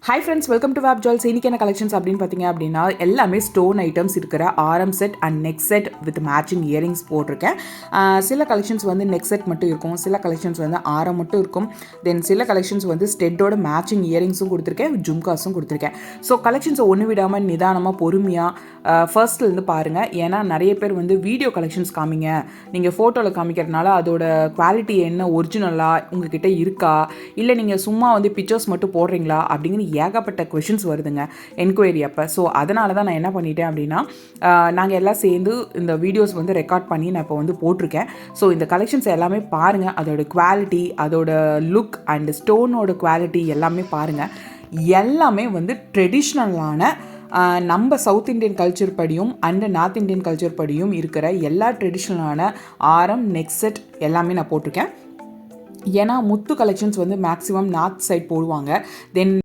Hi friends, welcome to vape jewels. இன்றைக்கி என்ன collections அப்படின்னு பார்த்தீங்க அப்படின்னா எல்லாமே ஸ்டோன் ஐட்டம்ஸ் இருக்கிற ஆரம் set and neck set with matching earrings போட்டிருக்கேன். சில கலெக்ஷன்ஸ் வந்து நெக் செட் மட்டும் இருக்கும், சில கலெக்ஷன்ஸ் வந்து ஆரம் மட்டும் இருக்கும், தென் சில கலெக்ஷன்ஸ் வந்து ஸ்டெட்டோட மேட்சிங் இயரிங்ஸும் கொடுத்துருக்கேன், ஜும்காஸும் கொடுத்துருக்கேன். ஸோ கலெக்ஷன்ஸை ஒன்று விடாமல் நிதானமாக பொறுமையாக ஃபர்ஸ்ட்லேருந்து பாருங்கள். ஏன்னா நிறைய பேர் வந்து வீடியோ கலெக்ஷன்ஸ் காமிங்க, நீங்கள் ஃபோட்டோவில் காமிக்கிறதுனால அதோட குவாலிட்டி என்ன, ஒரிஜினலாக உங்ககிட்ட இருக்கா, இல்லை நீங்கள் சும்மா வந்து பிக்சர்ஸ் மட்டும் போடுறீங்களா அப்படிங்கிற ஏகப்பட்ட கொஷின்ஸ் வருதுங்க என்கொயரி அப்போ. ஸோ அதனால தான் நான் என்ன பண்ணிட்டேன் அப்படின்னா, நாங்கள் எல்லாம் சேர்ந்து இந்த வீடியோஸ் வந்து ரெக்கார்ட் பண்ணி நான் இப்போ வந்து போட்டிருக்கேன். ஸோ இந்த கலெக்ஷன்ஸ் எல்லாமே பாருங்கள், அதோட குவாலிட்டி, அதோட லுக் அண்ட் ஸ்டோனோட குவாலிட்டி எல்லாமே பாருங்கள். எல்லாமே வந்து ட்ரெடிஷ்னலான நம்ம சவுத் இண்டியன் கல்ச்சர் படியும் அண்ட் நார்த் இண்டியன் கல்ச்சர் படியும் இருக்கிற எல்லா ட்ரெடிஷ்னலான ஆரம் நெக் செட் எல்லாமே நான் போட்டிருக்கேன். ஏன்னா முத்து கலெக்ஷன்ஸ் வந்து மேக்ஸிமம் நார்த் சைட் போடுவாங்க. தென்